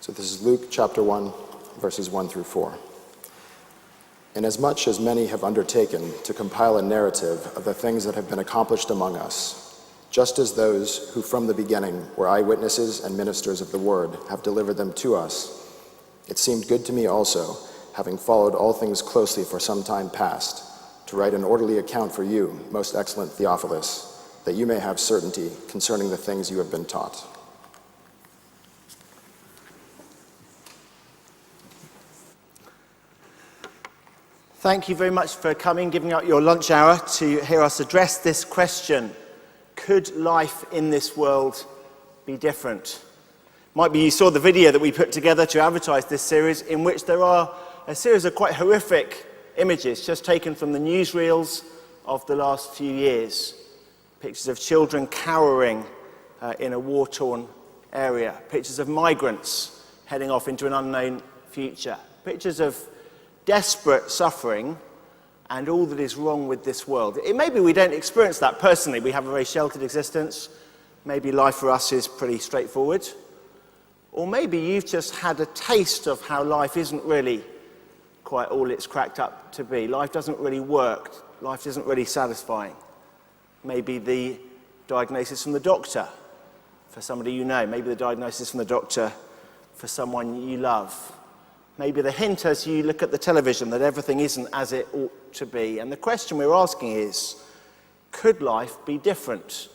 So this is Luke chapter 1, verses 1 through 4. Inasmuch as many have undertaken to compile a narrative of the things that have been accomplished among us, just as those who from the beginning were eyewitnesses and ministers of the word have delivered them to us, it seemed good to me also, having followed all things closely for some time past, to write an orderly account for you, most excellent Theophilus, that you may have certainty concerning the things you have been taught. Thank you very much for coming, giving up your lunch hour to hear us address this question. Could life in this world be different? Might be you saw the video that we put together to advertise this series, in which there are a series of quite horrific images just taken from the newsreels of the last few years. Pictures of children cowering in a war-torn area. Pictures of migrants heading off into an unknown future. Pictures of desperate suffering and all that is wrong with this world. Maybe we don't experience that personally. We have a very sheltered existence. Maybe life for us is pretty straightforward. Or maybe you've just had a taste of how life isn't really quite all it's cracked up to be. Life doesn't really work. Life isn't really satisfying. Maybe the diagnosis from the doctor for somebody you know. Maybe the diagnosis from the doctor for someone you love. Maybe the hint as you look at the television that everything isn't as it ought to be. And the question we're asking is, could life be different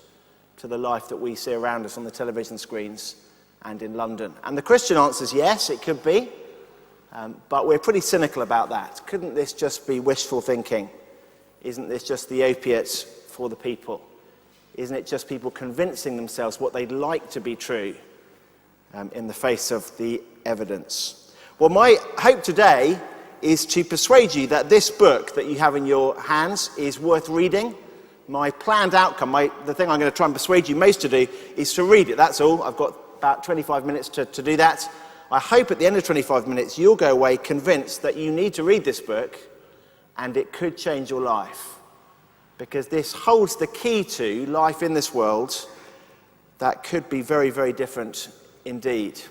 to the life that we see around us on the television screens and in London? And the Christian answer is yes, it could be. But we're pretty cynical about that. Couldn't this just be wishful thinking? Isn't this just the opiates for the people? Isn't it just people convincing themselves what they'd like to be true in the face of the evidence? Well, my hope today is to persuade you that this book that you have in your hands is worth reading. My planned outcome, the thing I'm going to try and persuade you most to do, is to read it. That's all. I've got about 25 minutes to do that. I hope at the end of 25 minutes you'll go away convinced that you need to read this book and it could change your life. Because this holds the key to life in this world that could be very, very different indeed.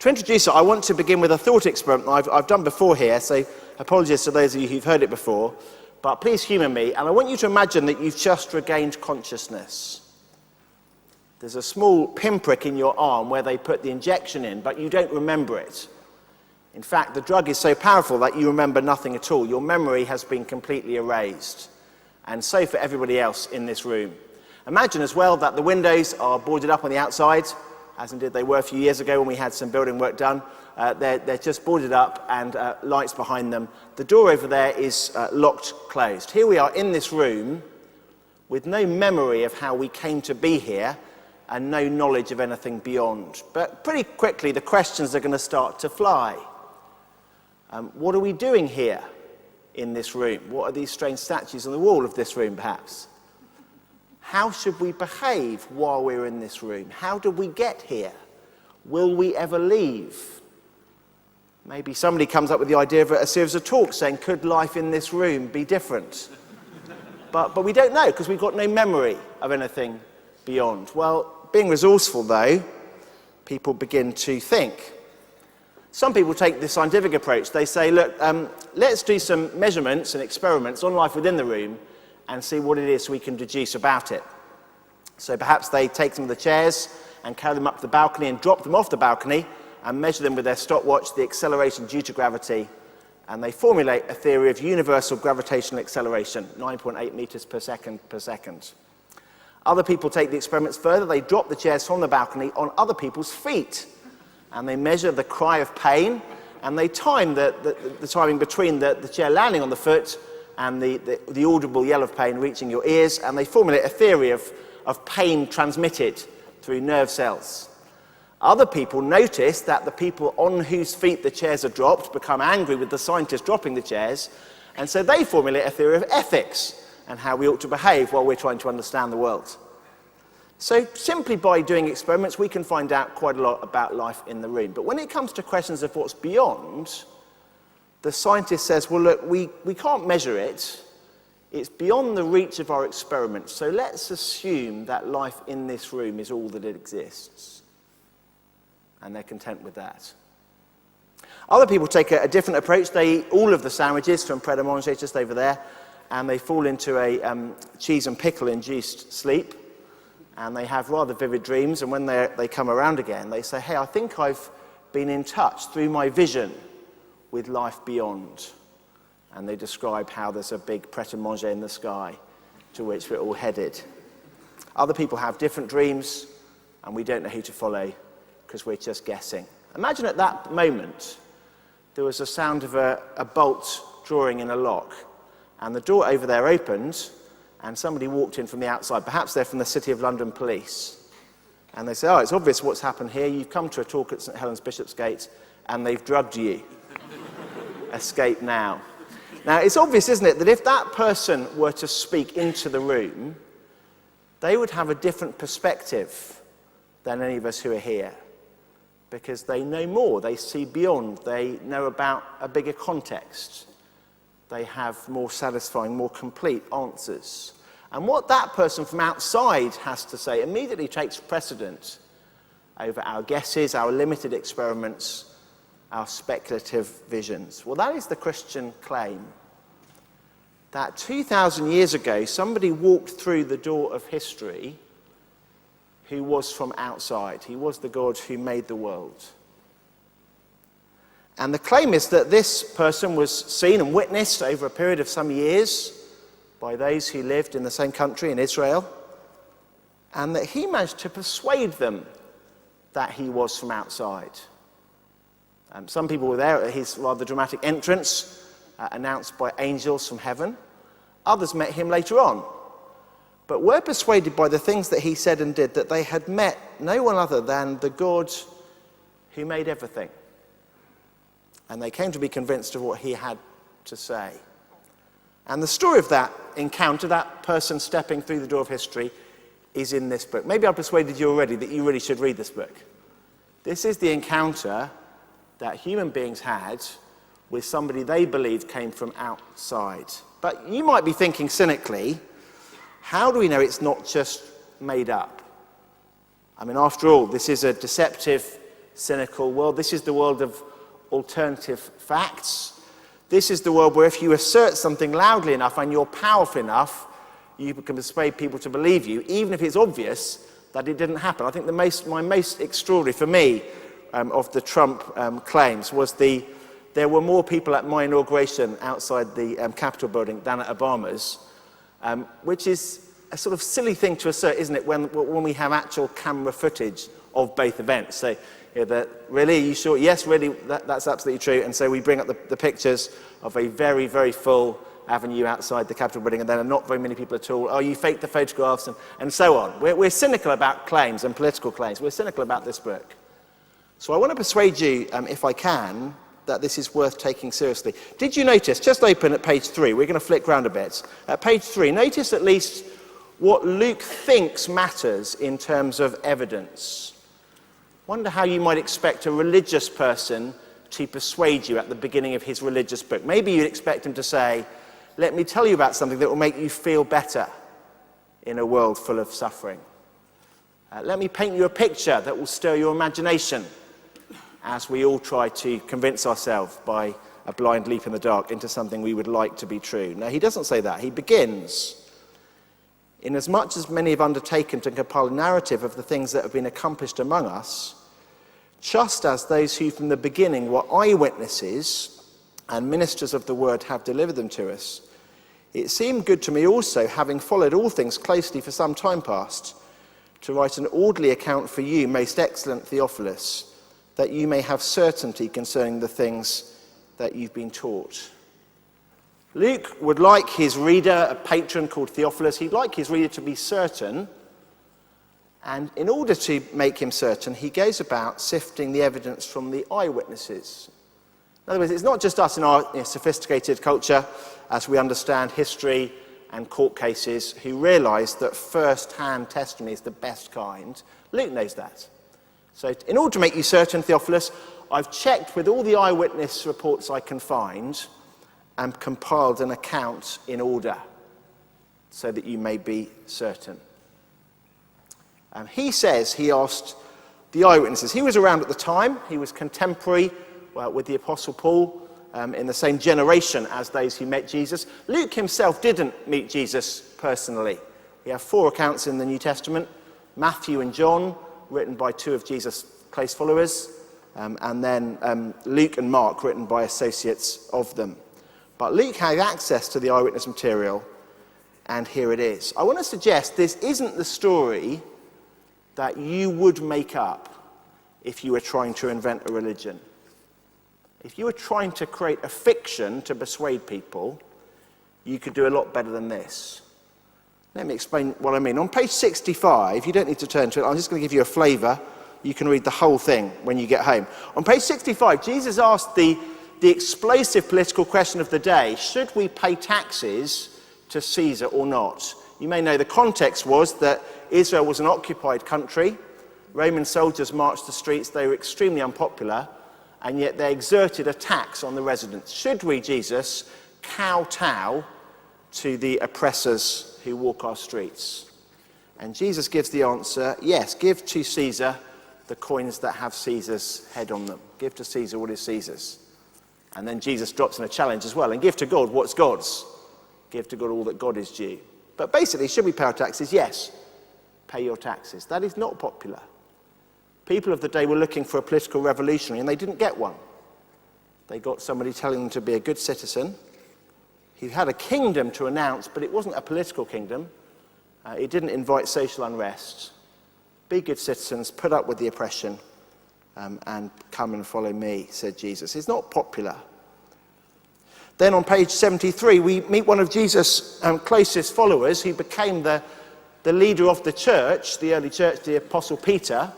To introduce it, I want to begin with a thought experiment I've done before here, so apologies to those of you who've heard it before, but please humour me, and I want you to imagine that you've just regained consciousness. There's a small pinprick in your arm where they put the injection in, but you don't remember it. In fact, the drug is so powerful that you remember nothing at all. Your memory has been completely erased, and so for everybody else in this room. Imagine as well that the windows are boarded up on the outside, as indeed they were a few years ago when we had some building work done. They're just boarded up and lights behind them. The door over there is locked closed. Here we are in this room with no memory of how we came to be here and no knowledge of anything beyond. But pretty quickly the questions are going to start to fly. What are we doing here in this room? What are these strange statues on the wall of this room perhaps? How should we behave while we're in this room? How did we get here? Will we ever leave? Maybe somebody comes up with the idea of a series of talks saying, could life in this room be different? But we don't know because we've got no memory of anything beyond. Well, being resourceful though, people begin to think. Some people take the scientific approach. They say, look, let's do some measurements and experiments on life within the room and see what it is we can deduce about it. So perhaps they take some of the chairs and carry them up to the balcony and drop them off the balcony and measure them with their stopwatch, the acceleration due to gravity, and they formulate a theory of universal gravitational acceleration, 9.8 meters per second. Other people take the experiments further. They drop the chairs from the balcony on other people's feet, and they measure the cry of pain, and they time the timing between the chair landing on the foot and the audible yell of pain reaching your ears, and they formulate a theory of pain transmitted through nerve cells. Other people notice that the people on whose feet the chairs are dropped become angry with the scientists dropping the chairs, and so they formulate a theory of ethics and how we ought to behave while we're trying to understand the world. So simply by doing experiments, we can find out quite a lot about life in the room. But when it comes to questions of what's beyond, the scientist says, well, look, we can't measure it. It's beyond the reach of our experiments. So let's assume that life in this room is all that it exists. and they're content with that. Other people take a different approach. They eat all of the sandwiches from Pret a Manger just over there, and they fall into a cheese and pickle-induced sleep, and they have rather vivid dreams, and when they come around again, they say, hey, I think I've been in touch through my vision with life beyond. And they describe how there's a big Pret a Manger in the sky to which we're all headed. Other people have different dreams, and we don't know who to follow because we're just guessing. Imagine at that moment, there was a sound of a bolt drawing in a lock, and the door over there opened, and somebody walked in from the outside. Perhaps they're from the City of London Police. And they say, oh, it's obvious what's happened here. You've come to a talk at St Helen's Bishopsgate, and they've drugged you. Escape now. Now, it's obvious, isn't it, that if that person were to speak into the room, they would have a different perspective than any of us who are here, because they know more, they see beyond, they know about a bigger context. They have more satisfying, more complete answers. And what that person from outside has to say immediately takes precedent over our guesses, our limited experiments, our speculative visions. Well, that is the Christian claim. That 2,000 years ago, somebody walked through the door of history who was from outside. He was the God who made the world. And the claim is that this person was seen and witnessed over a period of some years by those who lived in the same country in Israel, and that he managed to persuade them that he was from outside. Some people were there at his rather dramatic entrance, announced by angels from heaven. Others met him later on, but were persuaded by the things that he said and did that they had met no one other than the God who made everything. And they came to be convinced of what he had to say. And the story of that encounter, that person stepping through the door of history, is in this book. Maybe I've persuaded you already that you really should read this book. This is the encounter that human beings had with somebody they believed came from outside. But you might be thinking cynically, how do we know it's not just made up? I mean, after all, this is a deceptive, cynical world. This is the world of alternative facts. This is the world where if you assert something loudly enough and you're powerful enough, you can persuade people to believe you, even if it's obvious that it didn't happen. I think my most extraordinary, for me, of the Trump claims was there were more people at my inauguration outside the Capitol building than at Obama's, which is a sort of silly thing to assert, isn't it, when we have actual camera footage of both events. So, really, are you sure? Yes, really, that's absolutely true. And so we bring up the pictures of a very, very full avenue outside the Capitol building, and then not very many people at all. Oh, you faked the photographs, and so on. We're cynical about claims and political claims. We're cynical about this book. So I want to persuade you, if I can, that this is worth taking seriously. Did you notice, just open at page 3, we're going to flick round a bit. At page 3, notice at least what Luke thinks matters in terms of evidence. Wonder how you might expect a religious person to persuade you at the beginning of his religious book. Maybe you'd expect him to say, let me tell you about something that will make you feel better in a world full of suffering. Let me paint you a picture that will stir your imagination as we all try to convince ourselves by a blind leap in the dark into something we would like to be true. No, he doesn't say that. He begins, inasmuch as many have undertaken to compile a narrative of the things that have been accomplished among us, just as those who from the beginning were eyewitnesses and ministers of the word have delivered them to us, it seemed good to me also, having followed all things closely for some time past, to write an orderly account for you, most excellent Theophilus, that you may have certainty concerning the things that you've been taught. Luke would like his reader, a patron called Theophilus, he'd like his reader to be certain, and in order to make him certain, he goes about sifting the evidence from the eyewitnesses. In other words, it's not just us in our sophisticated culture, as we understand history and court cases, who realise that first-hand testimony is the best kind. Luke knows that. So in order to make you certain, Theophilus, I've checked with all the eyewitness reports I can find and compiled an account in order so that you may be certain. He says he asked the eyewitnesses. He was around at the time. He was contemporary with the Apostle Paul, in the same generation as those who met Jesus. Luke himself didn't meet Jesus personally. We have 4 accounts in the New Testament: Matthew and John, written by 2 of Jesus' close followers, and then Luke and Mark, written by associates of them. But Luke had access to the eyewitness material, and here it is. I want to suggest this isn't the story that you would make up if you were trying to invent a religion. If you were trying to create a fiction to persuade people, you could do a lot better than this. Let me explain what I mean. On page 65, you don't need to turn to it, I'm just going to give you a flavour. You can read the whole thing when you get home. On page 65, Jesus asked the explosive political question of the day: should we pay taxes to Caesar or not? You may know the context was that Israel was an occupied country. Roman soldiers marched the streets. They were extremely unpopular, and yet they exerted a tax on the residents. Should we, Jesus, kowtow to the oppressors who walk our streets? And Jesus gives the answer: yes, give to Caesar the coins that have Caesar's head on them. Give to Caesar what is Caesar's. And then Jesus drops in a challenge as well: and give to God what's God's. Give to God all that God is due. But basically, should we pay our taxes? Yes, pay your taxes. That is not popular. People of the day were looking for a political revolutionary, and they didn't get one. They got somebody telling them to be a good citizen. He had a kingdom to announce, but it wasn't a political kingdom. It didn't invite social unrest. Be good citizens, put up with the oppression, and come and follow me, said Jesus. It's not popular. Then on page 73, we meet one of Jesus' closest followers, who became the leader of the church, the early church, the Apostle Peter.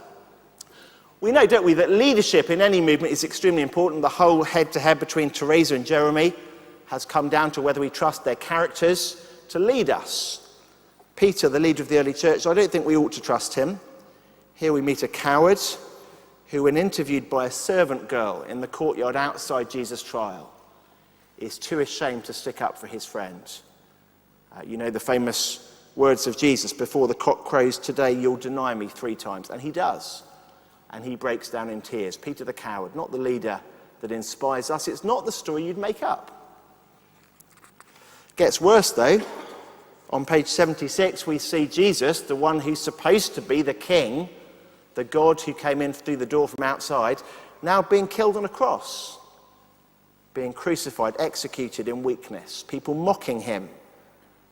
We know, don't we, that leadership in any movement is extremely important. The whole head-to-head between Teresa and Jeremy has come down to whether we trust their characters to lead us. Peter, the leader of the early church, I don't think we ought to trust him. Here we meet a coward who, when interviewed by a servant girl in the courtyard outside Jesus' trial, is too ashamed to stick up for his friend. You know the famous words of Jesus: before the cock crows today, you'll deny me 3 times. And he does. And he breaks down in tears. Peter the coward, not the leader that inspires us. It's not the story you'd make up. Gets worse, though. On page 76, we see Jesus, the one who's supposed to be the king, the God who came in through the door from outside, now being killed on a cross, being crucified, executed in weakness, people mocking him.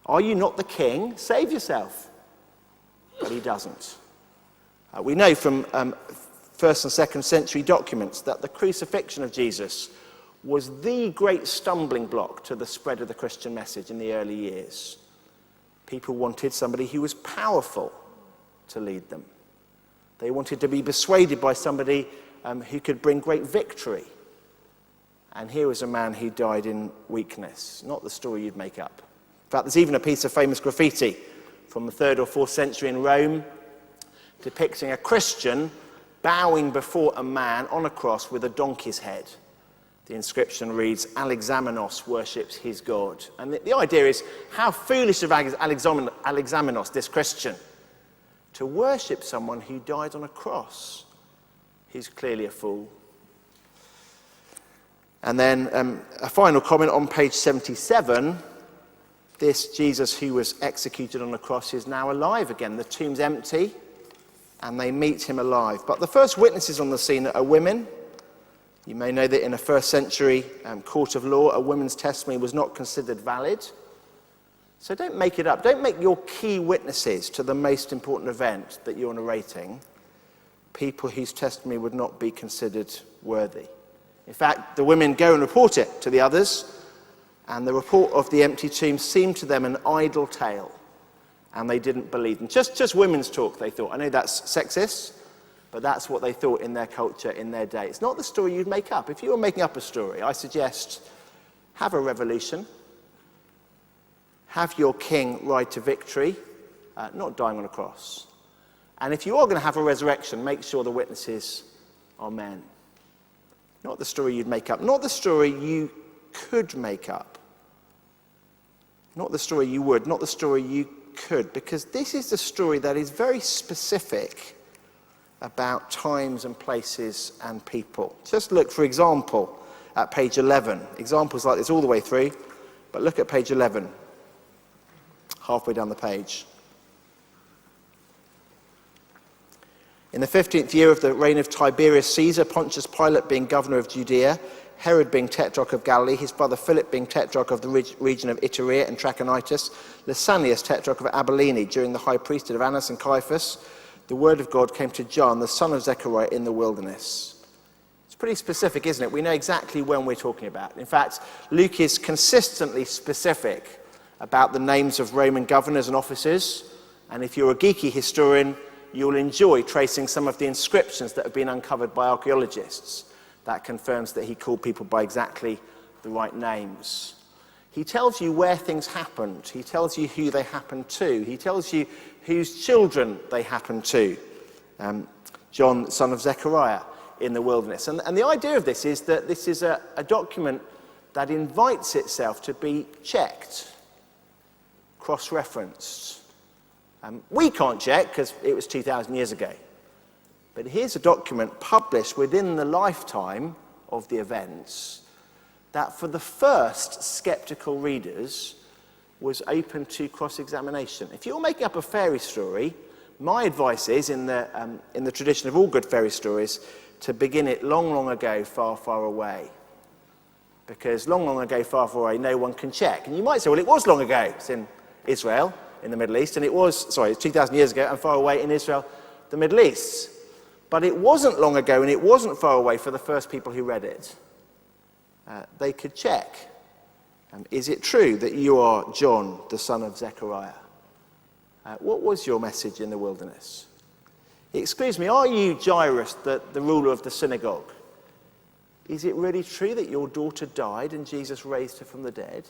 Are you not the king? Save yourself. But he doesn't. We know from 1st and 2nd century documents that the crucifixion of Jesus was the great stumbling block to the spread of the Christian message in the early years. People wanted somebody who was powerful to lead them. They wanted to be persuaded by somebody who could bring great victory. And here was a man who died in weakness. Not the story you'd make up. In fact, there's even a piece of famous graffiti from the 3rd or 4th century in Rome depicting a Christian bowing before a man on a cross with a donkey's head. The inscription reads, "Alexamenos worships his God." And the idea is, how foolish of Alexamenos, this Christian, to worship someone who died on a cross. He's clearly a fool. And then a final comment on page 77. This Jesus who was executed on the cross is now alive again. The tomb's empty, and they meet him alive. But the first witnesses on the scene are women. You may know that in a 1st century court of law, a woman's testimony was not considered valid. So don't make it up. Don't make your key witnesses to the most important event that you're narrating people whose testimony would not be considered worthy. In fact, the women go and report it to the others, and the report of the empty tomb seemed to them an idle tale, and they didn't believe them. Just women's talk, they thought. I know that's sexist, but that's what they thought in their culture, in their day. It's not the story you'd make up. If you were making up a story, I suggest have a revolution, have your king ride to victory, not dying on a cross. And if you are going to have a resurrection, make sure the witnesses are men. Not the story you'd make up, not the story you could make up, not the story you would, not the story you could, because this is the story that is very specific about times and places and people. Just look, for example, at page 11. Examples like this all the way through, but look at page 11, halfway down the page. In the 15th year of the reign of Tiberius Caesar, Pontius Pilate being governor of Judea, Herod being tetrarch of Galilee, his brother Philip being tetrarch of the region of Iturea and Trachonitis, Lysanias tetrarch of Abilene during the high priesthood of Annas and Caiaphas, the word of God came to John, the son of Zechariah, in the wilderness. It's pretty specific, isn't it? We know exactly when we're talking about. In fact, Luke is consistently specific about the names of Roman governors and officers, and if you're a geeky historian, you'll enjoy tracing some of the inscriptions that have been uncovered by archaeologists. That confirms that he called people by exactly the right names. He tells you where things happened. He tells you who they happened to. He tells you whose children they happened to. John, son of Zechariah, in the wilderness. And the idea of this is that this is a document that invites itself to be checked, cross-referenced. We can't check because it was 2,000 years ago. But here's a document published within the lifetime of the events that for the first skeptical readers was open to cross-examination. If you're making up a fairy story, my advice is, in the tradition of all good fairy stories, to begin it long, long ago, far, far away. Because long, long ago, far, far away, no one can check. And you might say, well, it was long ago. It's in Israel, in the Middle East, and it's 2,000 years ago, and far away in Israel, the Middle East. But it wasn't long ago, and it wasn't far away for the first people who read it. They could check. Is it true that you are John, the son of Zechariah? What was your message in the wilderness? Excuse me, are you Jairus, the ruler of the synagogue? Is it really true that your daughter died and Jesus raised her from the dead?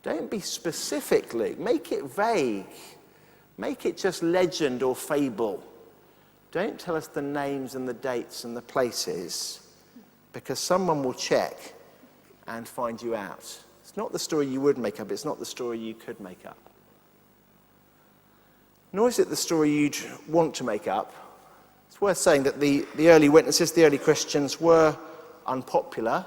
Don't be specific, Luke. Make it vague. Make it just legend or fable. Don't tell us the names and the dates and the places, because someone will check and find you out. It's not the story you would make up. It's not the story you could make up. Nor is it the story you'd want to make up. It's worth saying that the early witnesses, the early Christians, were unpopular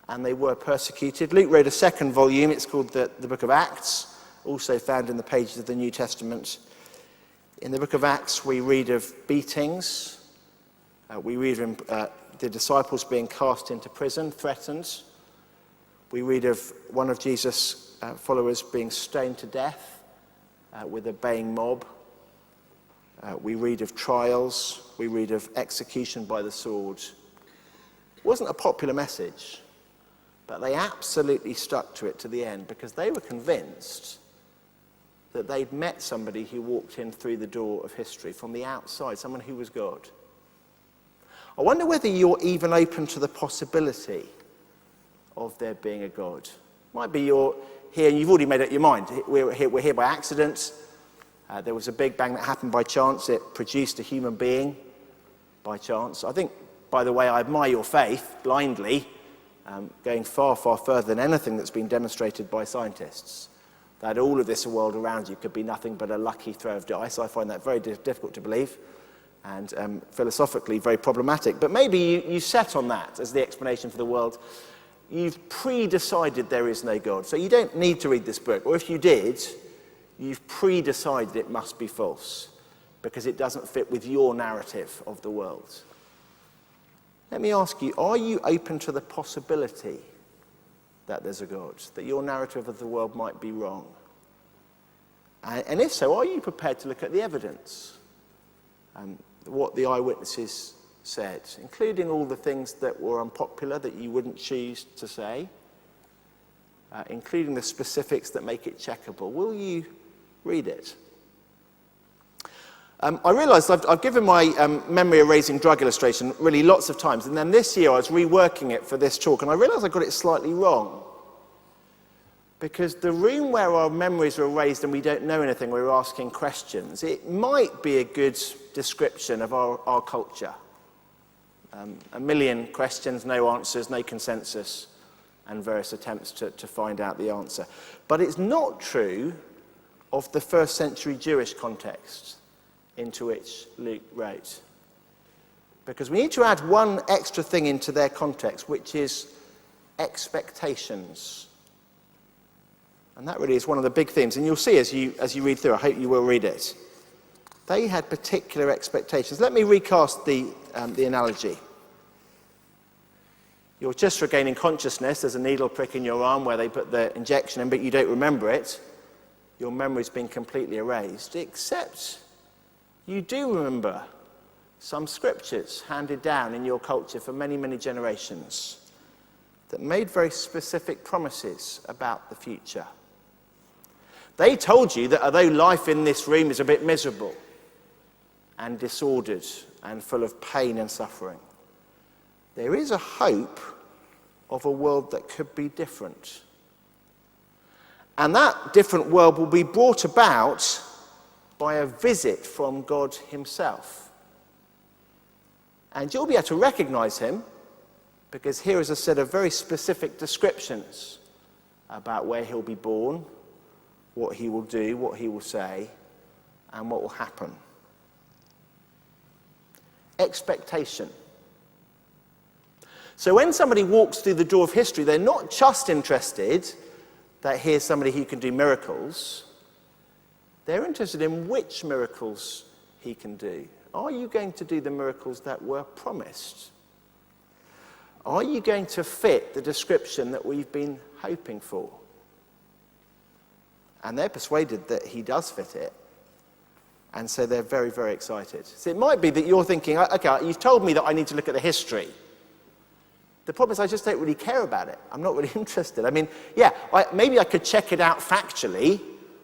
and they were persecuted. Luke wrote a second volume. It's called the Book of Acts, also found in the pages of the New Testament. In the Book of Acts, we read of beatings. We read of the disciples being cast into prison, threatened. We read of one of Jesus' followers being stoned to death with a baying mob. We read of trials. We read of execution by the sword. It wasn't a popular message, but they absolutely stuck to it to the end because they were convinced that they'd met somebody who walked in through the door of history from the outside, someone who was God. I wonder whether you're even open to the possibility of there being a God. Might be you're here and you've already made up your mind. We're here by accident. There was a big bang that happened by chance. It produced a human being by chance. I think, by the way, I admire your faith blindly, going far, far further than anything that's been demonstrated by scientists. That all of this world around you could be nothing but a lucky throw of dice. I find that very difficult to believe and philosophically very problematic. But maybe you set on that as the explanation for the world. You've pre-decided there is no God. So you don't need to read this book. Or if you did, you've pre-decided it must be false because it doesn't fit with your narrative of the world. Let me ask you, are you open to the possibility that there's a God, that your narrative of the world might be wrong? And if so, are you prepared to look at the evidence? What the eyewitnesses said, including all the things that were unpopular that you wouldn't choose to say, including the specifics that make it checkable. Will you read it? I realised I've given my memory erasing drug illustration really lots of times, and then this year I was reworking it for this talk, and I realised I got it slightly wrong. Because the room where our memories are erased and we don't know anything, we're asking questions, it might be a good description of our culture. A million questions, no answers, no consensus, and various attempts to find out the answer. But it's not true of the first century Jewish context. into which Luke wrote. Because we need to add one extra thing into their context, which is expectations. And that really is one of the big themes. And you'll see as you read through, I hope you will read it. They had particular expectations. Let me recast the analogy. You're just regaining consciousness. There's a needle prick in your arm where they put the injection in, but you don't remember it. Your memory's been completely erased, except you do remember some scriptures handed down in your culture for many, many generations that made very specific promises about the future. They told you that although life in this room is a bit miserable and disordered and full of pain and suffering, there is a hope of a world that could be different. And that different world will be brought about by a visit from God himself. And you'll be able to recognize him because here is a set of very specific descriptions about where he'll be born, what he will do, what he will say, and what will happen. Expectation. So when somebody walks through the door of history, they're not just interested that here's somebody who can do miracles. They're interested in which miracles he can do. Are you going to do the miracles that were promised? Are you going to fit the description that we've been hoping for? And they're persuaded that he does fit it. And so they're very, very excited. So it might be that you're thinking, okay, you've told me that I need to look at the history. The problem is I just don't really care about it. I'm not really interested. I mean, yeah, maybe I could check it out factually.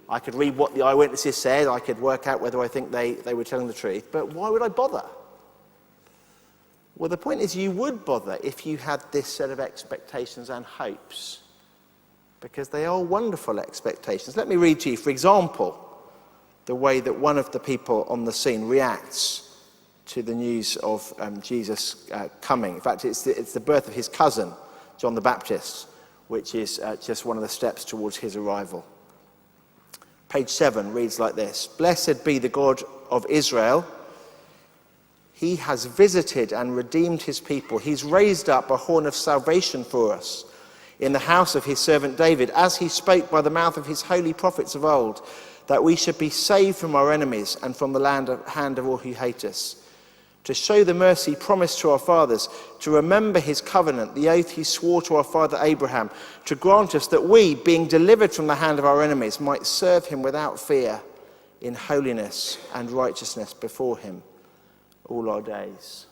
I could read what the eyewitnesses said. I could work out whether I think they were telling the truth. But why would I bother? Well, the point is you would bother if you had this set of expectations and hopes. Because they are wonderful expectations. Let me read to you, for example, the way that one of the people on the scene reacts to the news of Jesus coming. In fact, it's the birth of his cousin, John the Baptist, which is just one of the steps towards his arrival. Page 7 reads like this: "Blessed be the God of Israel. He has visited and redeemed his people. He's raised up a horn of salvation for us in the house of his servant David, as he spoke by the mouth of his holy prophets of old, that we should be saved from our enemies and from the hand of all who hate us, to show the mercy promised to our fathers, to remember his covenant, the oath he swore to our father Abraham, to grant us that we, being delivered from the hand of our enemies, might serve him without fear, in holiness and righteousness before him all our days."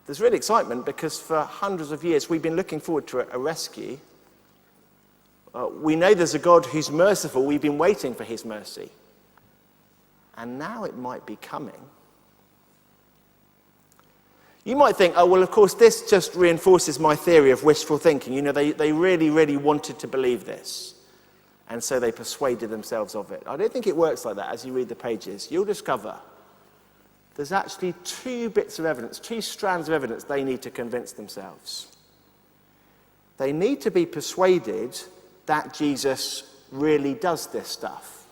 There's real excitement because for hundreds of years we've been looking forward to a rescue. We know there's a God who's merciful. We've been waiting for his mercy. And now it might be coming. You might think, oh, well, of course, this just reinforces my theory of wishful thinking. You know, they really, really wanted to believe this. And so they persuaded themselves of it. I don't think it works like that. As you read the pages, you'll discover there's actually two bits of evidence, two strands of evidence they need to convince themselves. They need to be persuaded that Jesus really does this stuff.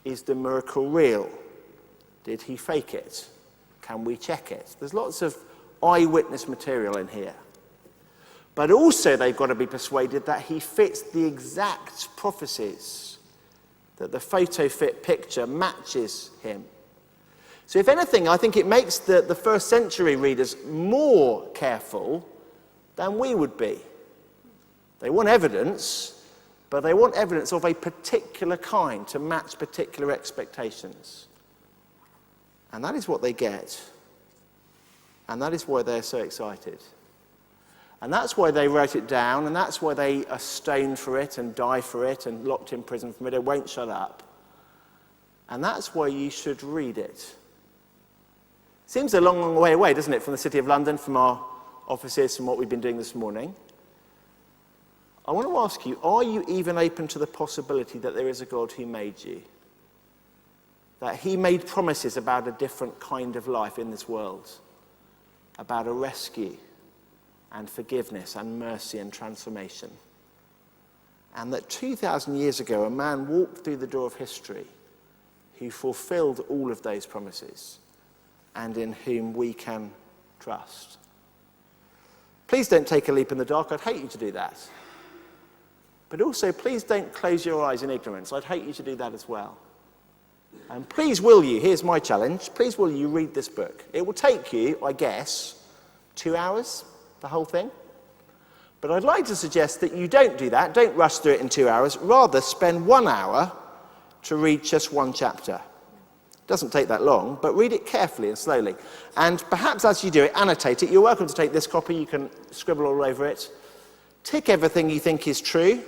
Is the miracle real? Did he fake it? Can we check it? There's lots of eyewitness material in here. But also they've got to be persuaded that he fits the exact prophecies, that the photo fit picture matches him. So if anything, I think it makes the first century readers more careful than we would be. They want evidence, but they want evidence of a particular kind to match particular expectations. And that is what they get. And that is why they're so excited. And that's why they wrote it down, and that's why they are stoned for it and die for it and locked in prison for it. They won't shut up. And that's why you should read it. Seems a long, long way away, doesn't it, from the City of London, from our offices, from what we've been doing this morning. I want to ask you, are you even open to the possibility that there is a God who made you? That he made promises about a different kind of life in this world, about a rescue and forgiveness and mercy and transformation. And that 2,000 years ago, a man walked through the door of history who fulfilled all of those promises and in whom we can trust. Please don't take a leap in the dark. I'd hate you to do that. But also, please don't close your eyes in ignorance. I'd hate you to do that as well. And please will you, here's my challenge, please will you read this book. It will take you, I guess, 2 hours, the whole thing. But I'd like to suggest that you don't do that, don't rush through it in 2 hours, rather spend 1 hour to read just one chapter. It doesn't take that long, but read it carefully and slowly. And perhaps as you do it, annotate it. You're welcome to take this copy, you can scribble all over it. Tick everything you think is true,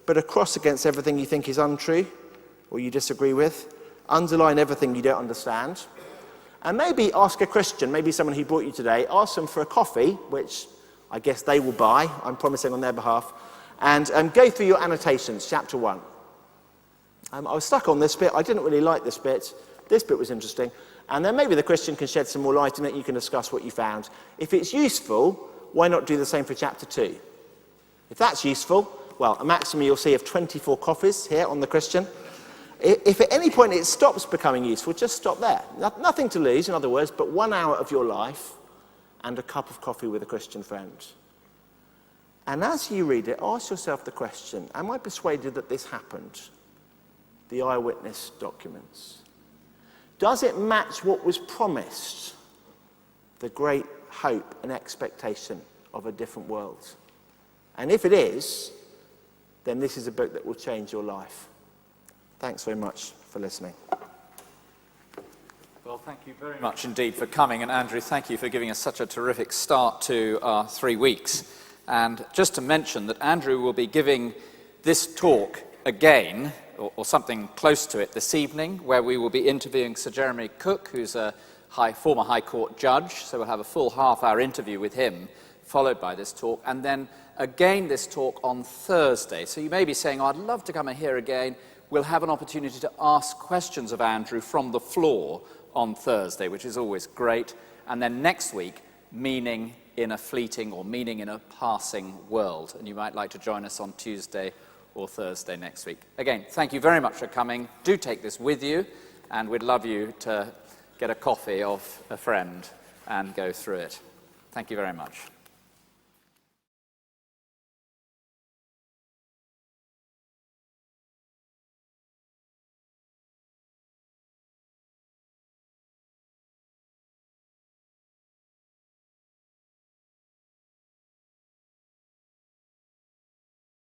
but a cross against everything you think is untrue, or you disagree with. Underline everything you don't understand. And maybe ask a Christian, maybe someone who brought you today, ask them for a coffee, which I guess they will buy, I'm promising on their behalf, and go through your annotations, chapter 1. I was stuck on this bit, I didn't really like this bit was interesting, and then maybe the Christian can shed some more light on it, you can discuss what you found. If it's useful, why not do the same for chapter 2? If that's useful, well, a maximum you'll see of 24 coffees here on the Christian. If at any point it stops becoming useful, just stop there. Nothing to lose, in other words, but 1 hour of your life and a cup of coffee with a Christian friend. And as you read it, ask yourself the question, am I persuaded that this happened? The eyewitness documents. Does it match what was promised? The great hope and expectation of a different world. And if it is, then this is a book that will change your life. Thanks very much for listening. Well, thank you very much indeed for coming. And Andrew, thank you for giving us such a terrific start to our 3 weeks. And just to mention that Andrew will be giving this talk again, or something close to it, this evening, where we will be interviewing Sir Jeremy Cook, who's a former High Court judge. So we'll have a full half-hour interview with him, followed by this talk. And then again this talk on Thursday. So you may be saying, oh, I'd love to come and hear again. We'll have an opportunity to ask questions of Andrew from the floor on Thursday, which is always great. And then next week, meaning in a fleeting or meaning in a passing world. And you might like to join us on Tuesday or Thursday next week. Again, thank you very much for coming. Do take this with you, and we'd love you to get a coffee of a friend and go through it. Thank you very much.